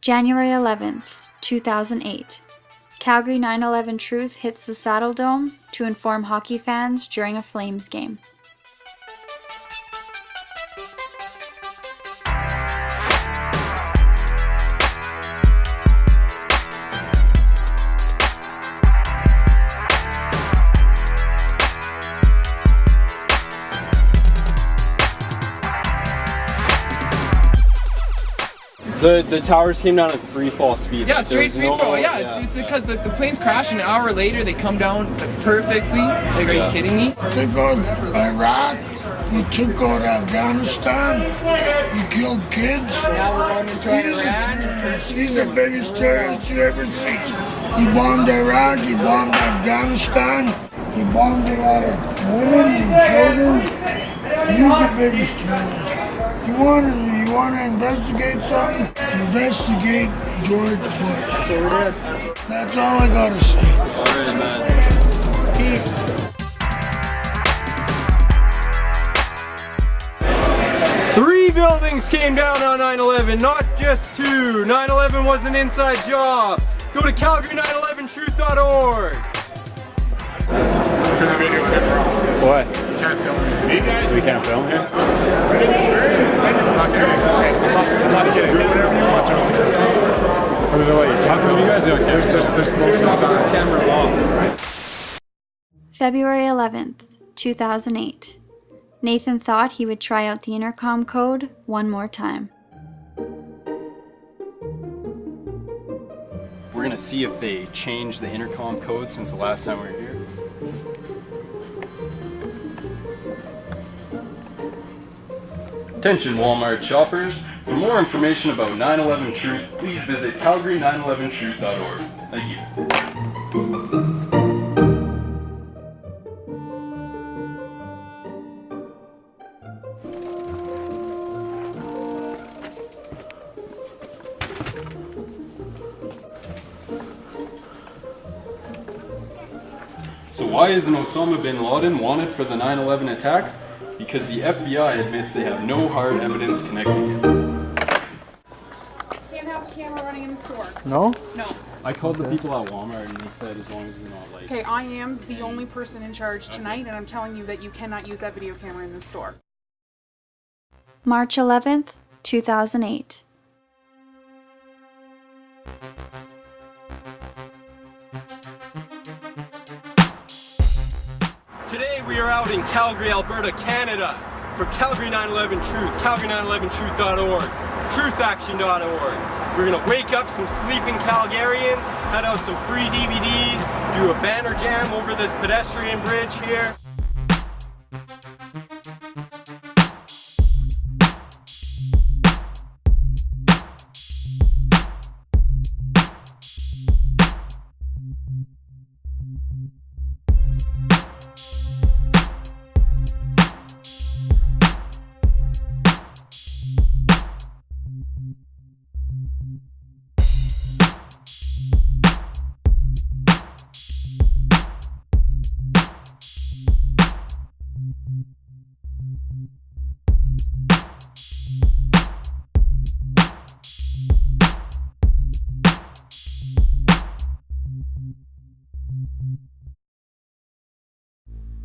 January 11th, 2008. Calgary 9/11 Truth hits the Saddle Dome to inform hockey fans during a Flames game. The towers came down at free fall speed. Yeah, straight free fall. Yeah, it's because the planes crashed an hour later. They come down perfectly. Like, are you kidding me? Took out Iraq. We took out Afghanistan. We killed kids. Now we're going into Iran. He's the biggest terrorist you ever seen. He bombed Iraq. He bombed Afghanistan. He bombed a lot of women and children. He's the biggest terrorist. You want to investigate something? Investigate George Bush. So we're dead. That's all I gotta say. All right, man. Peace. Three buildings came down on 9/11, not just two. 9/11 was an inside job. Go to calgary911truth.org. Turn the video camera off. What? You can't film this. Me, guys? We can't film here? I'm not kidding. I'm not kidding. Watch out. What do they let you? How come you guys don't care? There's most of the camera long. February 11th, 2008. Nathan thought he would try out the intercom code one more time. We're gonna see if they changed the intercom code since the last time we were here. Attention Walmart shoppers, for more information about 9/11 Truth, please visit calgary911truth.org. Thank you. So why isn't Osama bin Laden wanted for the 9/11 attacks? Because the FBI admits they have no hard evidence connecting it. Can't have a camera running in the store. No? No. I called the people at Walmart and they said as long as we're not like... Okay, I am the only person in charge tonight, and I'm telling you that you cannot use that video camera in the store. March 11th, 2008. Today we are out in Calgary, Alberta, Canada for Calgary 9/11 Truth, calgary911truth.org, truthaction.org. We're gonna wake up some sleeping Calgarians, hand out some free DVDs, do a banner jam over this pedestrian bridge here.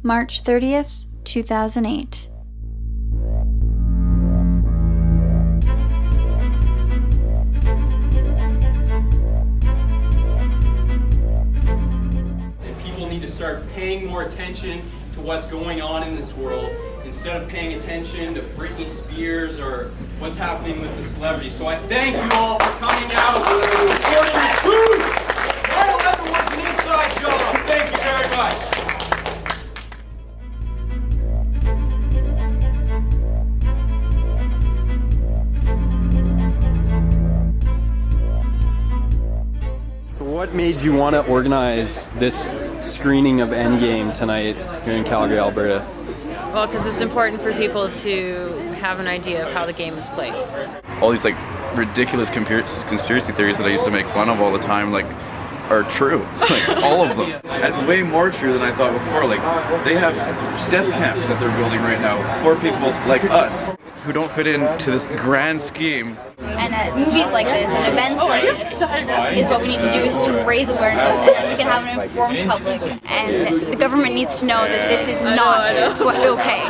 March 30th, 2008. And people need to start paying more attention to what's going on in this world instead of paying attention to Britney Spears or what's happening with the celebrities. So I thank you all for coming out and supporting the truth. 9/11 was an inside job. Thank you very much. So what made you want to organize this screening of Endgame tonight here in Calgary, Alberta? Well, because it's important for people to have an idea of how the game is played. All these like ridiculous conspiracy theories that I used to make fun of all the time, like, are true. Like, all of them. And way more true than I thought before. Like, they have death camps that they're building right now for people like us who don't fit into this grand scheme. And and movies like this and events like this is what we need to do, is to raise awareness, and then we can have an informed public. And the government needs to know that this is not okay.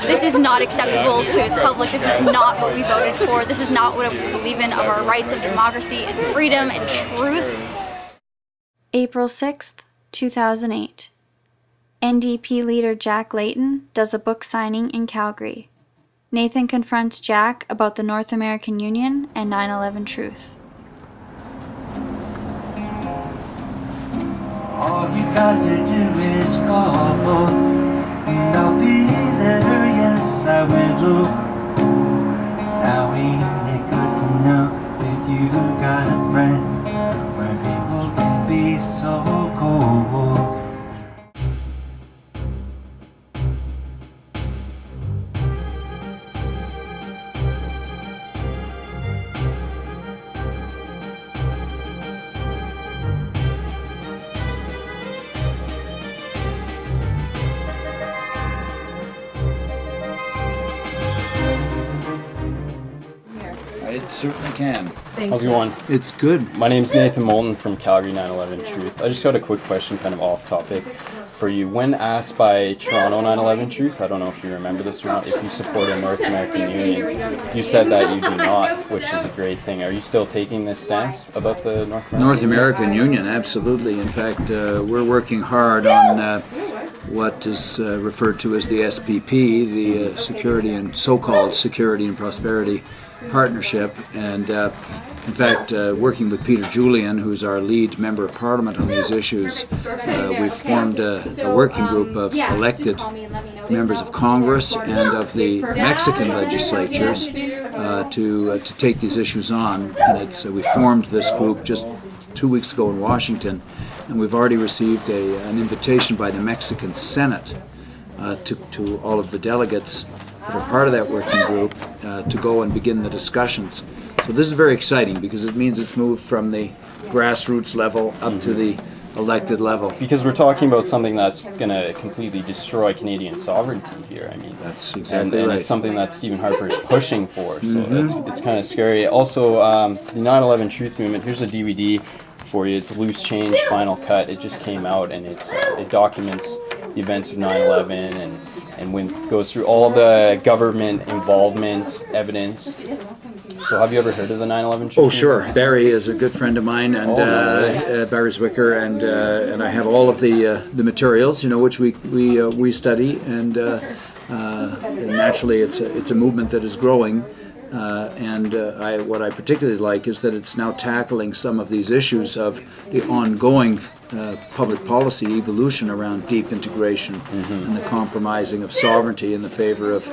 This is not acceptable to its public. This is not what we voted for. This is not what we believe in, of our rights of democracy and freedom and truth. April 6th, 2008. NDP leader Jack Layton does a book signing in Calgary. Nathan confronts Jack about the North American Union and 9/11 truth. All you got to do is call, and I'll be there, yes I will. Now ain't it good to know that you got a friend where people can be so cold. It certainly can. How's it going? It's good. My name's Nathan Moulton from Calgary 9/11 Truth. I just got a quick question, kind of off topic, for you. When asked by Toronto 9/11 Truth, I don't know if you remember this or not, if you support a North American Union, you said that you do not, which is a great thing. Are you still taking this stance about the North American Union? Absolutely. In fact, we're working hard on what is referred to as the SPP, the Security and so-called Security and Prosperity Partnership, and in fact, working with Peter Julian, who's our lead member of Parliament on these issues, we've formed a working group of elected members of Congress and of the Mexican legislatures to take these issues on. And we formed this group just 2 weeks ago in Washington, and we've already received an invitation by the Mexican Senate to all of the delegates that are part of that working group to go and begin the discussions. So this is very exciting because it means it's moved from the grassroots level up to the elected level. Because we're talking about something that's going to completely destroy Canadian sovereignty here. I mean, that's exactly and right. It's something that Stephen Harper is pushing for. So it's kind of scary. Also, the 9/11 Truth Movement. Here's a DVD for you. It's Loose Change Final Cut. It just came out, and it documents the events of 9/11 and goes through all the government involvement evidence. So have you ever heard of the 9/11 Truth? Oh, sure. Barry is a good friend of mine, and Barry Zwicker, and I have all of the materials, which we study, and naturally it's a movement that is growing. What I particularly like is that it's now tackling some of these issues of the ongoing public policy evolution around deep integration and the compromising of sovereignty in the favor of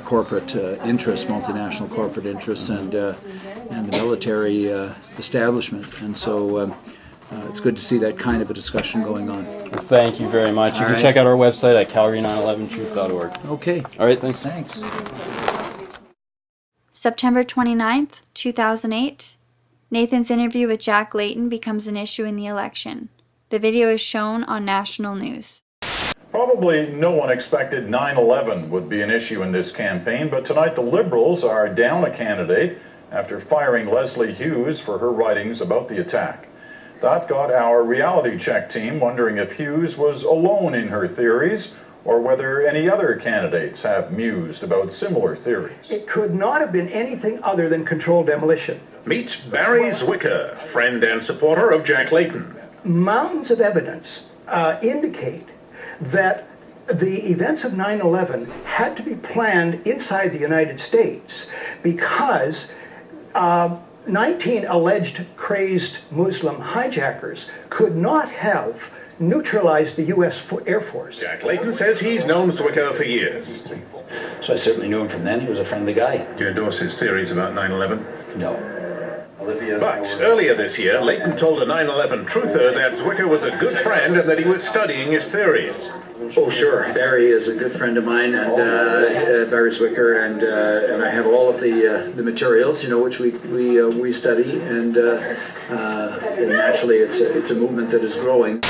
corporate interests, multinational corporate interests, and the military establishment. And so it's good to see that kind of a discussion going on. Well, thank you very much. You can check out our website at calgary911truth.org. Okay. All right, thanks. Thanks. September 29th, 2008. Nathan's interview with Jack Layton becomes an issue in the election. The video is shown on national news. Probably no one expected 9/11 would be an issue in this campaign, but tonight the Liberals are down a candidate after firing Leslie Hughes for her writings about the attack. That got our reality check team wondering if Hughes was alone in her theories or whether any other candidates have mused about similar theories. It could not have been anything other than controlled demolition. Meet Barry Zwicker, friend and supporter of Jack Layton. Mountains of evidence indicate that the events of 9/11 had to be planned inside the United States because 19 alleged crazed Muslim hijackers could not have neutralized the U.S. Air Force. Jack Layton says he's known Zwicker for years. So I certainly knew him from then. He was a friendly guy. Do you endorse his theories about 9/11? No. But earlier this year, Layton told a 9/11 truther that Zwicker was a good friend and that he was studying his theories. Oh, sure. Barry is a good friend of mine, and Barry Zwicker, and I have all of the materials, which we study, and naturally it's a movement that is growing.